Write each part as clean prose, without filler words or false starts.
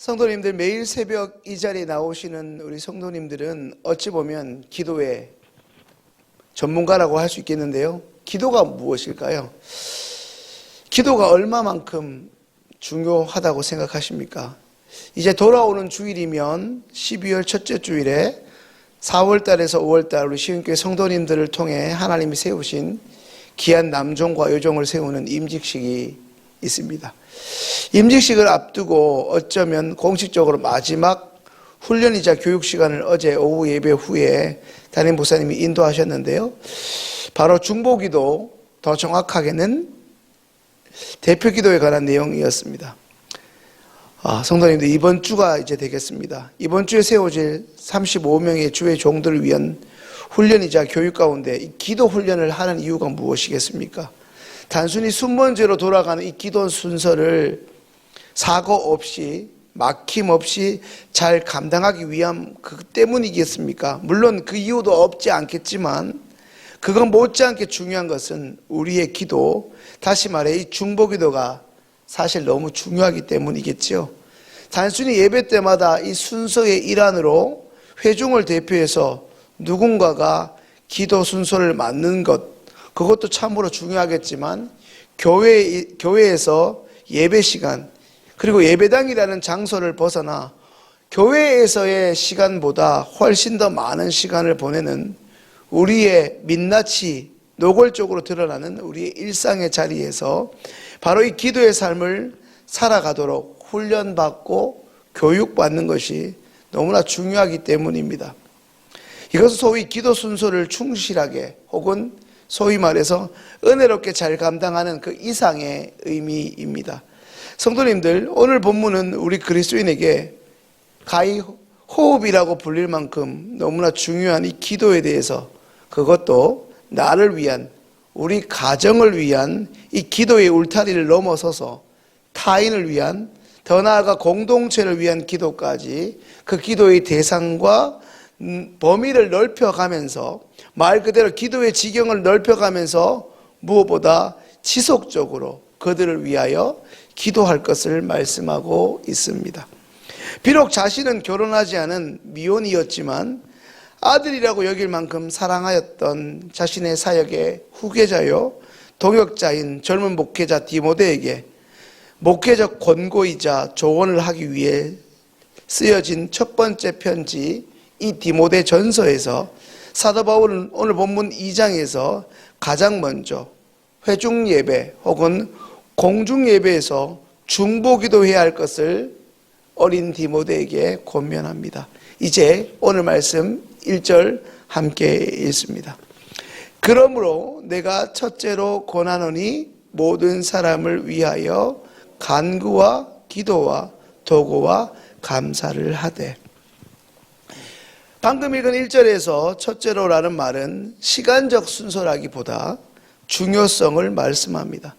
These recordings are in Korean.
성도님들, 매일 새벽 이 자리에 나오시는 우리 성도님들은 어찌 보면 기도의 전문가라고 할 수 있겠는데요. 기도가 무엇일까요? 기도가 얼마만큼 중요하다고 생각하십니까? 이제 돌아오는 주일이면 12월 첫째 주일에 4월달에서 5월달 우리 시흥교회 성도님들을 통해 하나님이 세우신 귀한 남종과 여종을 세우는 임직식이 있습니다. 임직식을 앞두고 어쩌면 공식적으로 마지막 훈련이자 교육 시간을 어제 오후 예배 후에 담임 목사님이 인도하셨는데요. 바로 중보기도, 더 정확하게는 대표기도에 관한 내용이었습니다. 성도님들, 이번 주가 이제 되겠습니다. 이번 주에 세워질 35명의 주의 종들을 위한 훈련이자 교육 가운데 이 기도 훈련을 하는 이유가 무엇이겠습니까? 단순히 순번제로 돌아가는 이 기도 순서를 사고 없이 막힘 없이 잘 감당하기 위함 그 때문이겠습니까? 물론 그 이유도 없지 않겠지만 그건 못지않게 중요한 것은 우리의 기도, 다시 말해 이 중보기도가 사실 너무 중요하기 때문이겠죠. 단순히 예배 때마다 이 순서의 일환으로 회중을 대표해서 누군가가 기도 순서를 맡는 것, 그것도 참으로 중요하겠지만 교회에서 예배 시간, 그리고 예배당이라는 장소를 벗어나 교회에서의 시간보다 훨씬 더 많은 시간을 보내는 우리의 민낯이 노골적으로 드러나는 우리의 일상의 자리에서 바로 이 기도의 삶을 살아가도록 훈련받고 교육받는 것이 너무나 중요하기 때문입니다. 이것은 소위 기도 순서를 충실하게 혹은 소위 말해서 은혜롭게 잘 감당하는 그 이상의 의미입니다. 성도님들, 오늘 본문은 우리 그리스도인에게 가히 호흡이라고 불릴 만큼 너무나 중요한 이 기도에 대해서, 그것도 나를 위한, 우리 가정을 위한 이 기도의 울타리를 넘어서서 타인을 위한, 더 나아가 공동체를 위한 기도까지 그 기도의 대상과 범위를 넓혀가면서, 말 그대로 기도의 지경을 넓혀가면서 무엇보다 지속적으로 그들을 위하여 기도할 것을 말씀하고 있습니다. 비록 자신은 결혼하지 않은 미혼이었지만 아들이라고 여길 만큼 사랑하였던 자신의 사역의 후계자요 동역자인 젊은 목회자 디모데에게 목회적 권고이자 조언을 하기 위해 쓰여진 첫 번째 편지 이 디모데 전서에서 사도 바울은 오늘 본문 2장에서 가장 먼저 회중 예배 혹은 공중 예배에서 중보기도해야 할 것을 어린 디모데에게 권면합니다. 이제 오늘 말씀 1절 함께 읽습니다. 그러므로 내가 첫째로 권하노니 모든 사람을 위하여 간구와 기도와 도구와 감사를 하되. 방금 읽은 1절에서 첫째로라는 말은 시간적 순서라기보다 중요성을 말씀합니다.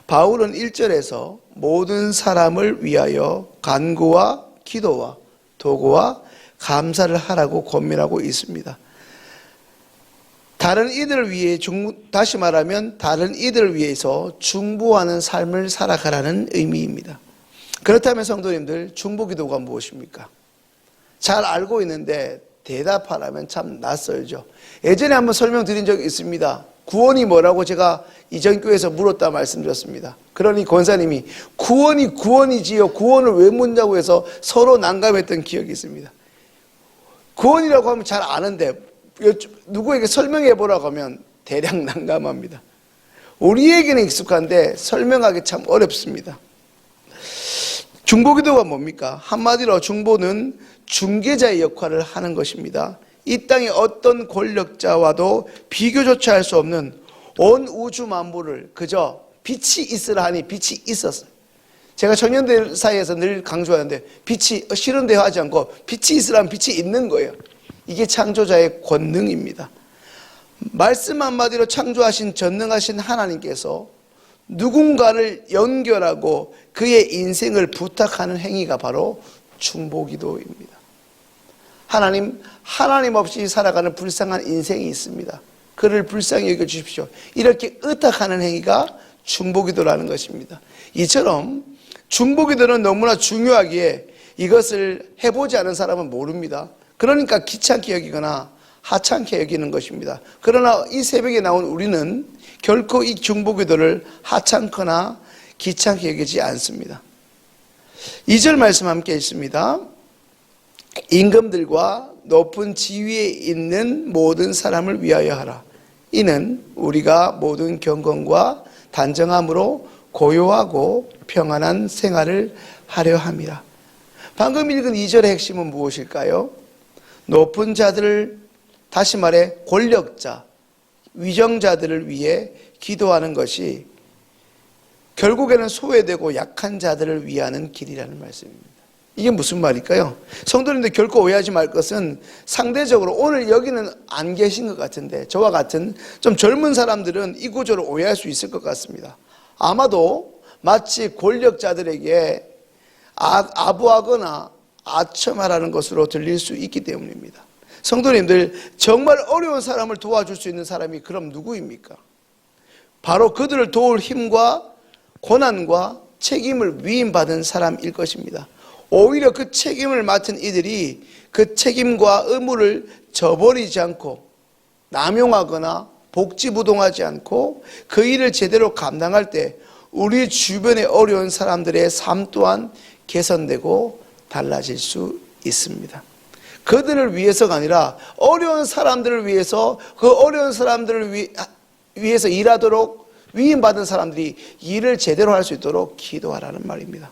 바울은 1절에서 모든 사람을 위하여 간구와 기도와 도구와 감사를 하라고 권면하고 있습니다. 다른 이들을 위해 다시 말하면 다른 이들을 위해서 중보하는 삶을 살아가라는 의미입니다. 그렇다면 성도님들, 중보기도가 무엇입니까? 잘 알고 있는데 대답하라면 참 낯설죠. 예전에 한번 설명드린 적이 있습니다. 구원이 뭐라고 제가 이전 교회에서 물었다 말씀드렸습니다. 그러니 권사님이 구원이 구원이지요, 구원을 왜 묻냐고 해서 서로 난감했던 기억이 있습니다. 구원이라고 하면 잘 아는데 누구에게 설명해 보라고 하면 대략 난감합니다. 우리에게는 익숙한데 설명하기 참 어렵습니다. 중보기도가 뭡니까? 한마디로 중보는 중개자의 역할을 하는 것입니다. 이 땅의 어떤 권력자와도 비교조차 할 수 없는 온 우주 만물을 그저 빛이 있으라 하니 빛이 있었어요. 제가 청년들 사이에서 늘 강조하는데 빛이 싫은데 하지 않고 빛이 있으라면 빛이 있는 거예요. 이게 창조자의 권능입니다. 말씀 한마디로 창조하신 전능하신 하나님께서 누군가를 연결하고 그의 인생을 부탁하는 행위가 바로 중보기도입니다. 하나님 없이 살아가는 불쌍한 인생이 있습니다. 그를 불쌍히 여겨주십시오. 이렇게 의탁하는 행위가 중보기도라는 것입니다. 이처럼 중보기도는 너무나 중요하기에 이것을 해보지 않은 사람은 모릅니다. 그러니까 귀찮게 여기거나 하찮게 여기는 것입니다. 그러나 이 새벽에 나온 우리는 결코 이 중보기도를 하찮거나 귀찮게 여기지 않습니다. 2절 말씀 함께 읽습니다. 임금들과 높은 지위에 있는 모든 사람을 위하여 하라. 이는 우리가 모든 경건과 단정함으로 고요하고 평안한 생활을 하려 함이라. 방금 읽은 2절의 핵심은 무엇일까요? 높은 자들을, 다시 말해 권력자, 위정자들을 위해 기도하는 것이 결국에는 소외되고 약한 자들을 위하는 길이라는 말씀입니다. 이게 무슨 말일까요? 성도님들 결코 오해하지 말 것은 상대적으로 오늘 여기는 안 계신 것 같은데 저와 같은 좀 젊은 사람들은 이 구조를 오해할 수 있을 것 같습니다. 아마도 마치 권력자들에게 아부하거나 아첨하라는 것으로 들릴 수 있기 때문입니다. 성도님들, 정말 어려운 사람을 도와줄 수 있는 사람이 그럼 누구입니까? 바로 그들을 도울 힘과 고난과 책임을 위임받은 사람일 것입니다. 오히려 그 책임을 맡은 이들이 그 책임과 의무를 저버리지 않고 남용하거나 복지부동하지 않고 그 일을 제대로 감당할 때 우리 주변의 어려운 사람들의 삶 또한 개선되고 달라질 수 있습니다. 그들을 위해서가 아니라 어려운 사람들을 위해서, 그 어려운 사람들을 위해서 일하도록 위임받은 사람들이 일을 제대로 할 수 있도록 기도하라는 말입니다.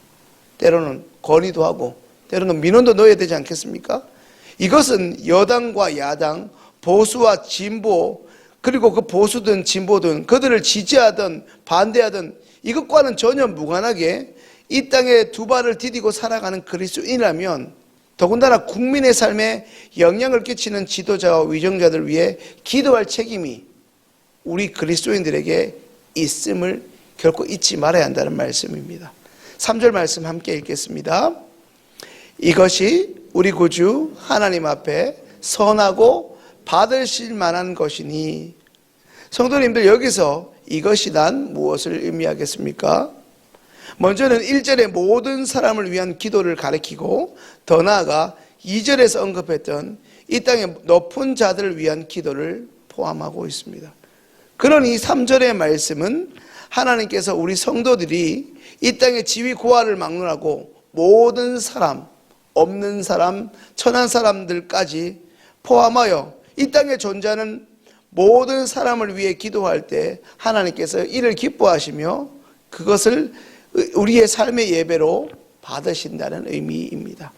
때로는 건의도 하고 때로는 민원도 넣어야 되지 않겠습니까? 이것은 여당과 야당, 보수와 진보, 그리고 그 보수든 진보든 그들을 지지하든 반대하든 이것과는 전혀 무관하게 이 땅에 두 발을 디디고 살아가는 그리스도인이라면, 더군다나 국민의 삶에 영향을 끼치는 지도자와 위정자들을 위해 기도할 책임이 우리 그리스도인들에게 있음을 결코 잊지 말아야 한다는 말씀입니다. 3절 말씀 함께 읽겠습니다. 이것이 우리 구주 하나님 앞에 선하고 받으실 만한 것이니. 성도님들, 여기서 이것이 난 무엇을 의미하겠습니까? 먼저는 1절에 모든 사람을 위한 기도를 가리키고 더 나아가 2절에서 언급했던 이 땅의 높은 자들을 위한 기도를 포함하고 있습니다. 그러니 3절의 말씀은 하나님께서 우리 성도들이 이 땅의 지위 고하를 막론하고 모든 사람, 없는 사람, 천한 사람들까지 포함하여 이 땅에 존재하는 모든 사람을 위해 기도할 때 하나님께서 이를 기뻐하시며 그것을 우리의 삶의 예배로 받으신다는 의미입니다.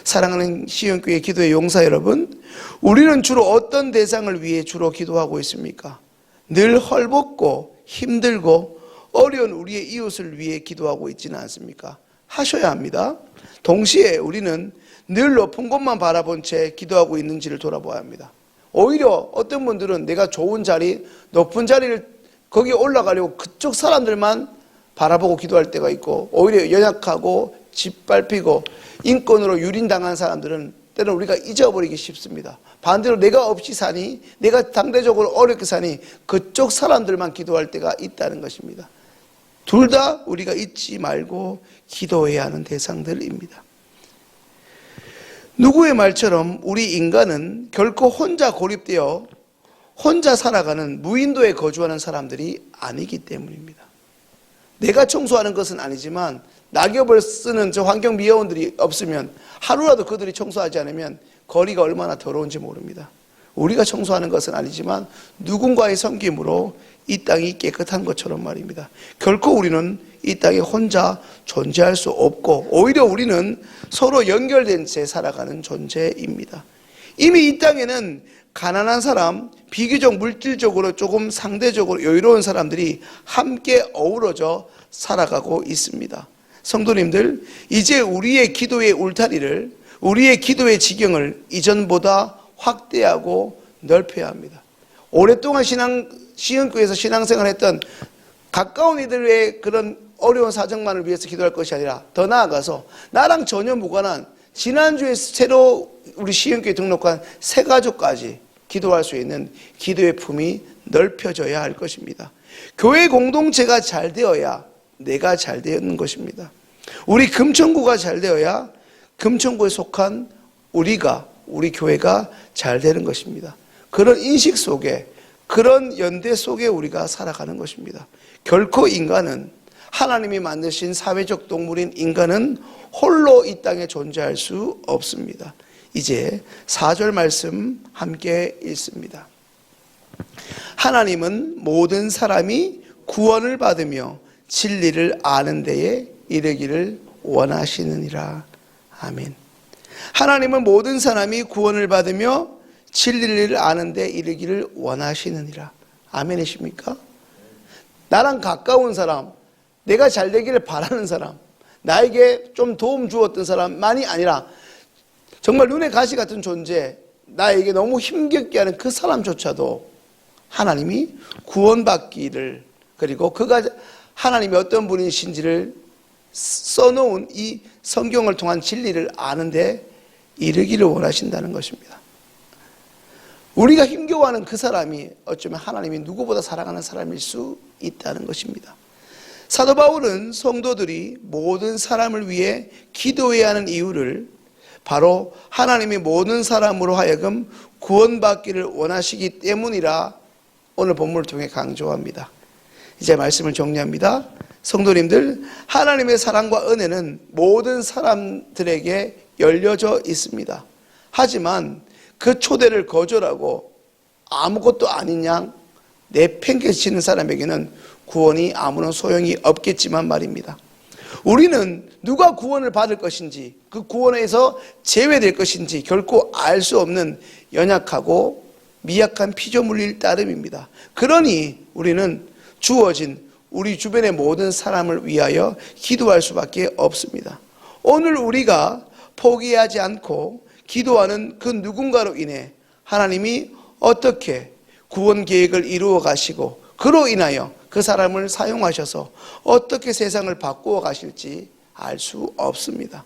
사랑하는 시온교회 기도의 용사 여러분, 우리는 주로 어떤 대상을 위해 주로 기도하고 있습니까? 늘 헐벗고 힘들고 어려운 우리의 이웃을 위해 기도하고 있지는 않습니까? 하셔야 합니다. 동시에 우리는 늘 높은 곳만 바라본 채 기도하고 있는지를 돌아봐야 합니다. 오히려 어떤 분들은 내가 좋은 자리, 높은 자리를 거기에 올라가려고 그쪽 사람들만 바라보고 기도할 때가 있고, 오히려 연약하고 짓밟히고 인권으로 유린당한 사람들은 때로는 우리가 잊어버리기 쉽습니다. 반대로 내가 없이 사니, 내가 상대적으로 어렵게 사니 그쪽 사람들만 기도할 때가 있다는 것입니다. 둘 다 우리가 잊지 말고 기도해야 하는 대상들입니다. 누구의 말처럼 우리 인간은 결코 혼자 고립되어 혼자 살아가는 무인도에 거주하는 사람들이 아니기 때문입니다. 내가 청소하는 것은 아니지만 낙엽을 쓰는 저 환경미화원들이 없으면, 하루라도 그들이 청소하지 않으면 거리가 얼마나 더러운지 모릅니다. 우리가 청소하는 것은 아니지만 누군가의 섬김으로 이 땅이 깨끗한 것처럼 말입니다. 결코 우리는 이 땅에 혼자 존재할 수 없고 오히려 우리는 서로 연결된 채 살아가는 존재입니다. 이미 이 땅에는 가난한 사람, 비교적 물질적으로 조금 상대적으로 여유로운 사람들이 함께 어우러져 살아가고 있습니다. 성도님들, 이제 우리의 기도의 울타리를, 우리의 기도의 지경을 이전보다 확대하고 넓혀야 합니다. 오랫동안 시흥교회에서 신앙생활했던 가까운 이들의 그런 어려운 사정만을 위해서 기도할 것이 아니라 더 나아가서 나랑 전혀 무관한 지난주에 새로 우리 시흥교회 등록한 새 가족까지 기도할 수 있는 기도의 품이 넓혀져야 할 것입니다. 교회 공동체가 잘 되어야 내가 잘 되는 것입니다. 우리 금천구가 잘 되어야 금천구에 속한 우리 교회가 잘 되는 것입니다. 그런 인식 속에, 그런 연대 속에 우리가 살아가는 것입니다. 결코 인간은, 하나님이 만드신 사회적 동물인 인간은 홀로 이 땅에 존재할 수 없습니다. 이제 4절 말씀 함께 읽습니다. 하나님은 모든 사람이 구원을 받으며 진리를 아는 데에 이르기를 원하시느니라. 아멘. 하나님은 모든 사람이 구원을 받으며 진리를 아는 데 이르기를 원하시느니라. 아멘이십니까? 나랑 가까운 사람, 내가 잘 되기를 바라는 사람, 나에게 좀 도움 주었던 사람만이 아니라 정말 눈에 가시 같은 존재, 나에게 너무 힘겹게 하는 그 사람조차도 하나님이 구원받기를, 그리고 그가 하나님이 어떤 분이신지를 써놓은 이 성경을 통한 진리를 아는데 이르기를 원하신다는 것입니다. 우리가 힘겨워하는 그 사람이 어쩌면 하나님이 누구보다 사랑하는 사람일 수 있다는 것입니다. 사도 바울은 성도들이 모든 사람을 위해 기도해야 하는 이유를 바로 하나님이 모든 사람으로 하여금 구원받기를 원하시기 때문이라 오늘 본문을 통해 강조합니다. 이제 말씀을 정리합니다. 성도님들, 하나님의 사랑과 은혜는 모든 사람들에게 열려져 있습니다. 하지만 그 초대를 거절하고 아무것도 아닌 양 내팽개치는 사람에게는 구원이 아무런 소용이 없겠지만 말입니다. 우리는 누가 구원을 받을 것인지, 그 구원에서 제외될 것인지 결코 알 수 없는 연약하고 미약한 피조물일 따름입니다. 그러니 우리는 주어진 우리 주변의 모든 사람을 위하여 기도할 수밖에 없습니다. 오늘 우리가 포기하지 않고 기도하는 그 누군가로 인해 하나님이 어떻게 구원 계획을 이루어 가시고 그로 인하여 그 사람을 사용하셔서 어떻게 세상을 바꾸어 가실지 알 수 없습니다.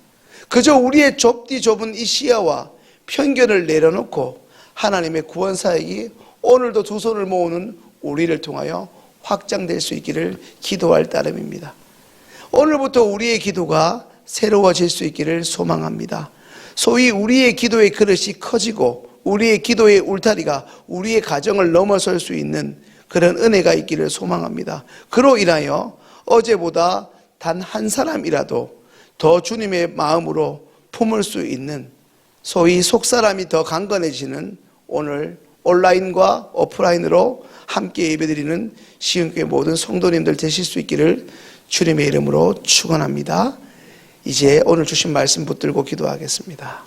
그저 우리의 좁디 좁은 이 시야와 편견을 내려놓고 하나님의 구원 사역이 오늘도 두 손을 모으는 우리를 통하여 확장될 수 있기를 기도할 따름입니다. 오늘부터 우리의 기도가 새로워질 수 있기를 소망합니다. 소위 우리의 기도의 그릇이 커지고 우리의 기도의 울타리가 우리의 가정을 넘어설 수 있는 그런 은혜가 있기를 소망합니다. 그로 인하여 어제보다 단 한 사람이라도 더 주님의 마음으로 품을 수 있는, 소위 속사람이 더 강건해지는 오늘 온라인과 오프라인으로 함께 예배드리는 시흥교회 모든 성도님들 되실 수 있기를 주님의 이름으로 축원합니다. 이제 오늘 주신 말씀 붙들고 기도하겠습니다.